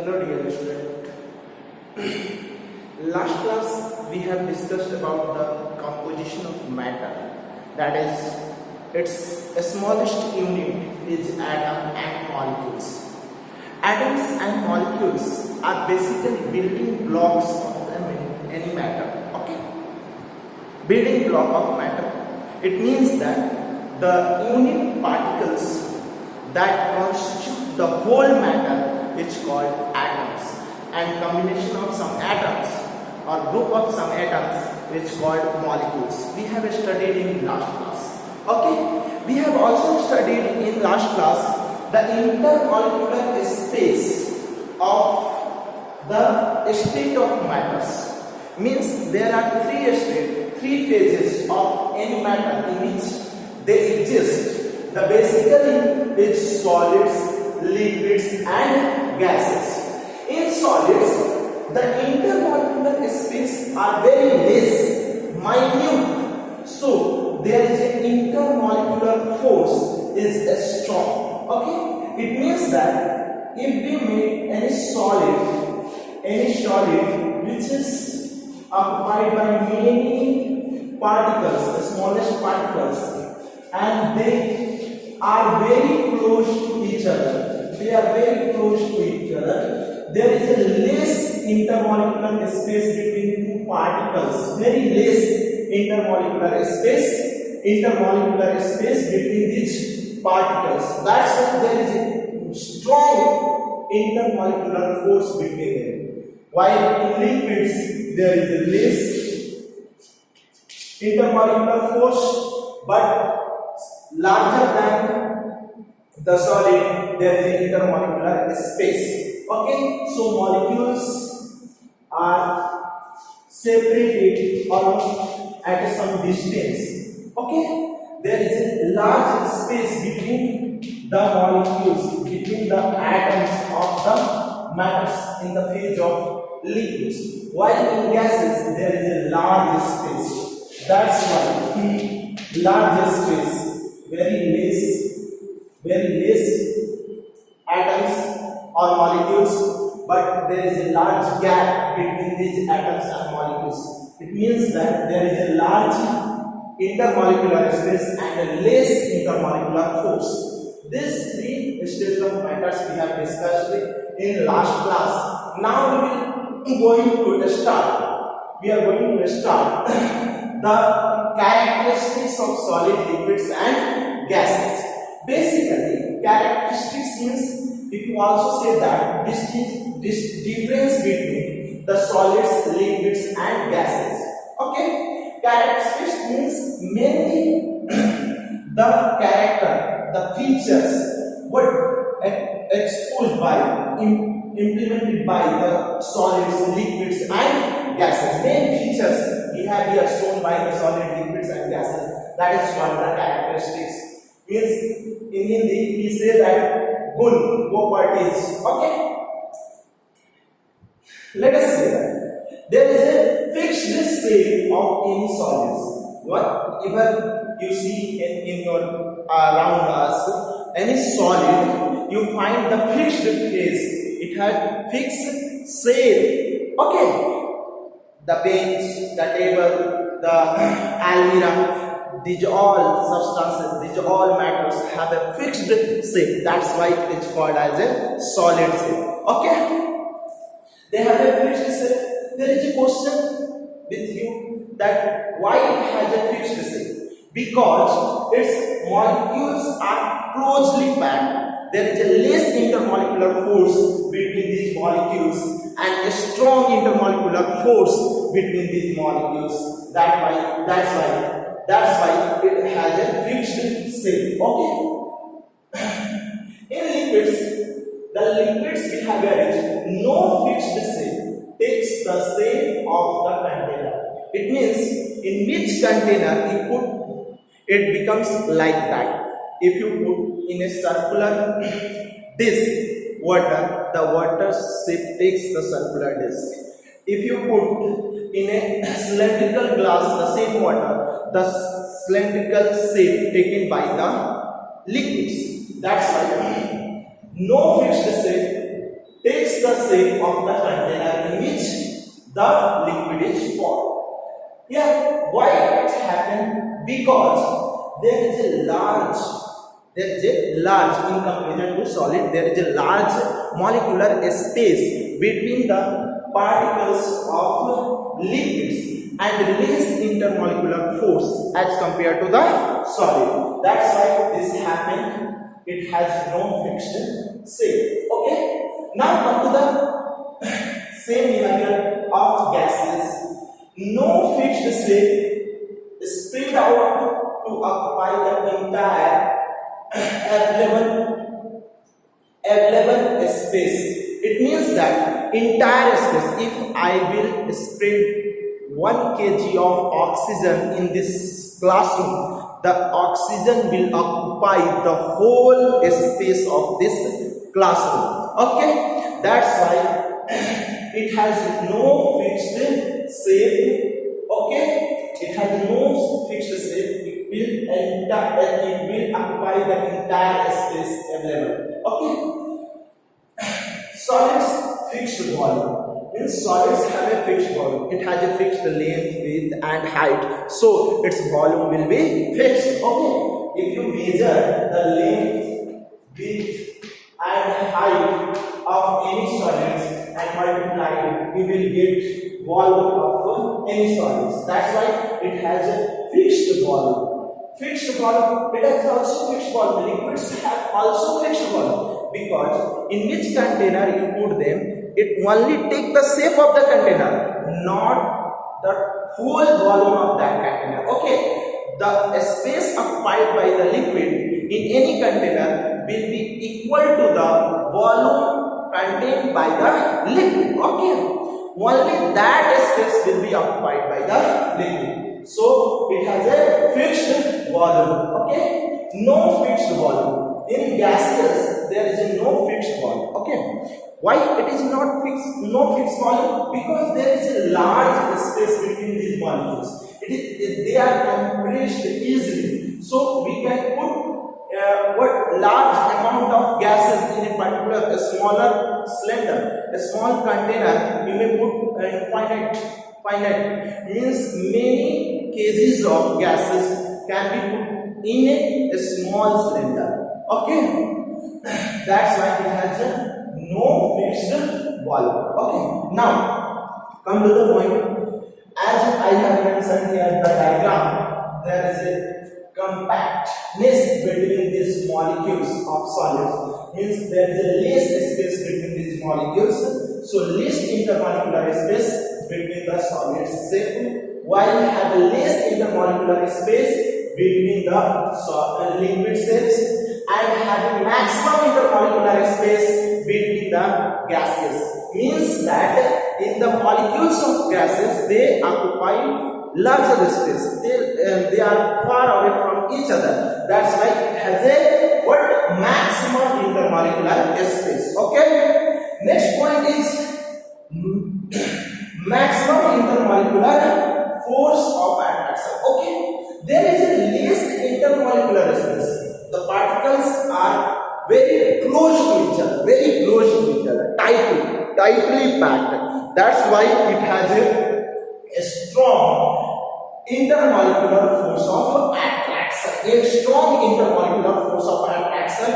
Hello dear student. Last class we have discussed about the composition of matter. That is, its smallest unit is atom and molecules. Atoms and molecules are basically building blocks of any matter. Okay, building block of matter. It means that the unit particles that constitute the whole matter is called atoms, and combination of some atoms or group of some atoms is called molecules. We have studied in last class. Okay, we have also studied in last class the intermolecular space of the state of matters. Means there are three phases of any matter in which they exist. The basically is solids, liquids and gases. In solids, the intermolecular space are very less, minute. So there is an intermolecular force is strong. Okay, it means that if we make any solid which is occupied by many particles, the smallest particles, and they are very close to each other. There is a less intermolecular space between two particles. Very less intermolecular space between these particles. That's why there is a strong intermolecular force between them. While in liquids there is a less intermolecular force, but larger than the solid, there is an intermolecular space. Okay, so molecules are separated almost at some distance. Okay, there is a large space between the molecules, between the atoms of the matters in the phase of liquids. While in gases, there is a large space. That's why large space. Very less atoms or molecules, but there is a large gap between these atoms and molecules. It means that there is a large intermolecular space and a less intermolecular force. These three stages of matters we have discussed in last class. Now we are going to start the characteristics of solid, liquids and gases. Basically, characteristics means, if you also say that this difference between the solids, liquids and gases. Okay, characteristics means mainly the character, the features what exposed by, implemented by the solids, liquids and gases. Main features we have here shown by the solid, liquids and gases. That is called the characteristics. Means in Hindi we say that gun, properties. Okay. Let us say that there is a fixed shape of any solids. Whatever you see in your around us, any solid, you find the fixed phase. It has fixed shape. Okay. The bench, the table, the almirah, these all substances, these all matters have a fixed shape. That's why it is called as a solid shape. Okay? They have a fixed shape. There is a question with you that why it has a fixed shape? Because its molecules are closely packed. There is a less intermolecular force between these molecules and a strong intermolecular force between these molecules. That's why it has a fixed shape. Okay. In liquids, the liquids behavior is no fixed shape, takes the shape of the container. It means in which container you put, it becomes like that. If you put in a circular disc water, the water shape takes the circular disc. If you put in a cylindrical glass the same water, the cylindrical shape taken by the liquids. That's why no fixed shape takes the shape of the container in which the liquid is poured. Yeah, why it happened? Because there is a large in comparison to solid, there is a large molecular space between the particles of liquids and less intermolecular force as compared to the solid. That's why this happened. It has no fixed shape. Okay. Now come to the same behavior of gases. No fixed shape is spread out to occupy the entire available space. It means that entire space, if I will spread 1 kg of oxygen in this classroom, the oxygen will occupy the whole space of this classroom. Okay, that's why it has no fixed shape. Okay, it has no fixed shape. It will occupy the entire space available. Okay, solids fixed volume means solids have a fixed volume. It has a fixed length, width, and height, so its volume will be fixed. Okay, if you measure the length, width, and height of any solids and multiply it, you will get volume of any solids. That's why it has a fixed volume. Fixed volume, it has also fixed volume. Liquids have also fixed volume because in which container you put them, it only take the shape of the container, not the whole volume of that container. Okay, the space occupied by the liquid in any container will be equal to the volume contained by the liquid. Okay, only that space will be occupied by the liquid. So it has a fixed volume. Okay, no fixed volume. In gases there is no fixed volume. Okay, why it is not fixed? No fixed volume because there is a large space between these molecules. They are compressed easily. So we can put what large amount of gases in a particular smaller cylinder, a small container. You may put finite means many kgs of gases can be put in a small cylinder. Okay, that's why it has no fixed volume. Okay, now come to the point. As I have mentioned here the diagram, there is a compactness between these molecules of solids. Means there is a less space between these molecules. So less intermolecular space between the solids shape, while we have a less intermolecular space between the liquid shapes, and have a maximum intermolecular space between the gases. Means that in the molecules of gases they occupy larger space. They are far away from each other. That's why it has a what maximum intermolecular space. Okay. Next point is maximum intermolecular force of attraction. Okay. There is a less intermolecular space. The particles are very close to each other, tightly packed. That's why it has a strong intermolecular force of attraction. A strong intermolecular force of attraction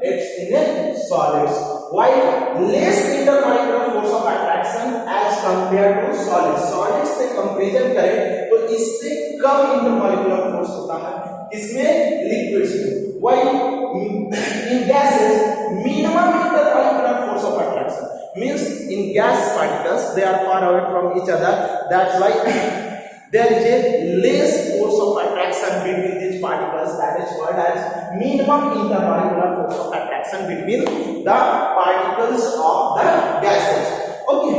it's in a solids, while less intermolecular force of attraction as compared to solids. Solids से comparison करें तो इससे कम intermolecular force होता है इसमें liquids में, while in gases minimum intermolecular force of attraction. Means in gas particles they are far away from each other. That's why there is a less force of attraction between these particles. That is called as minimum intermolecular force of attraction between the particles of the gases. Okay,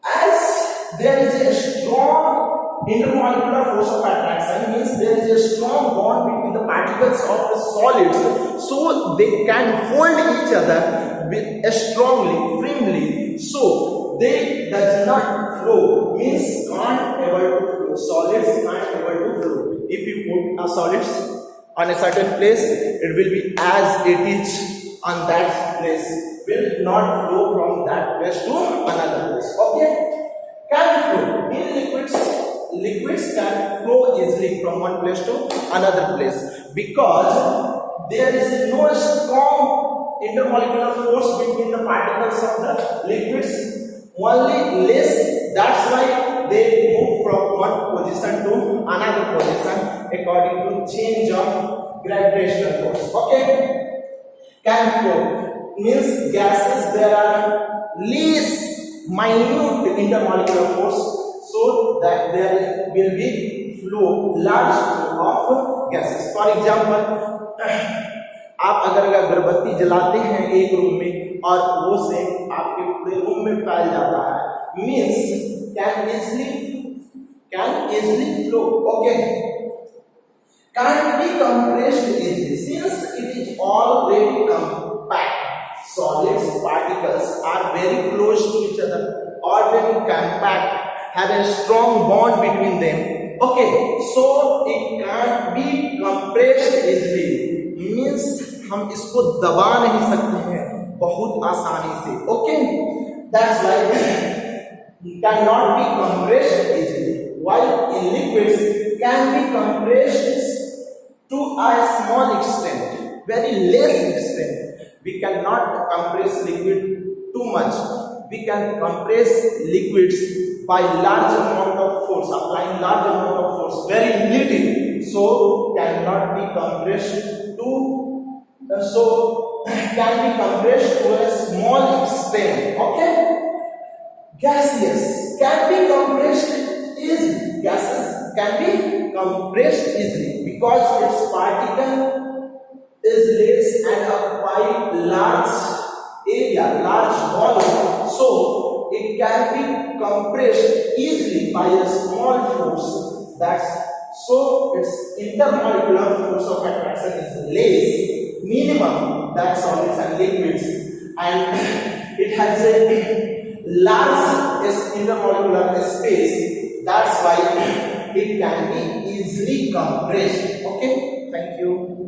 as there is a strong intermolecular force of attraction, means there is a strong bond between the particles of the solids, so they can hold each other with strongly, firmly, so they does not flow. Means can't able to flow. Solids can't able to flow. If you put a solids on a certain place, it will be as it is on that place. will not flow from that place to another place. Okay, can flow in liquids can flow easily from one place to another place because there is no strong intermolecular force between the particles of the liquids, only less. That's why they move from one position to another position according to change of gravitational force. Okay, can flow means gases there are least minute intermolecular force, so that there will be flow large flow of gases. For example, आप अगर अगरबत्ती जलाते हैं एक room में और वो से आपके पूरे रूम में फैल जाता है, means can easily flow. Okay, can't be compressed easily since it is already compact. Solids particles are very close to each other, already compact, have a strong bond between them. Okay, so it can't be compressed easily, means हम इसको दबा नहीं सकते हैं बहुत आसानी से. Okay, that's why it cannot be compressed easily, while in liquids can be compressed to a small extent, very less extent. We cannot compress liquid too much. We can compress liquids by large amount of force, applying large amount of force, very little, so cannot be compressed to can be compressed to a small extent. Okay, gases can be compressed easily. Gases can be compressed easily because its particle is less and occupy large area, large volume, so it can be compressed easily by a small force. That's so its intermolecular force of attraction is less, minimum, than solids and liquids, and it has a large intermolecular space. That's why it can be easily compressed. Okay, thank you.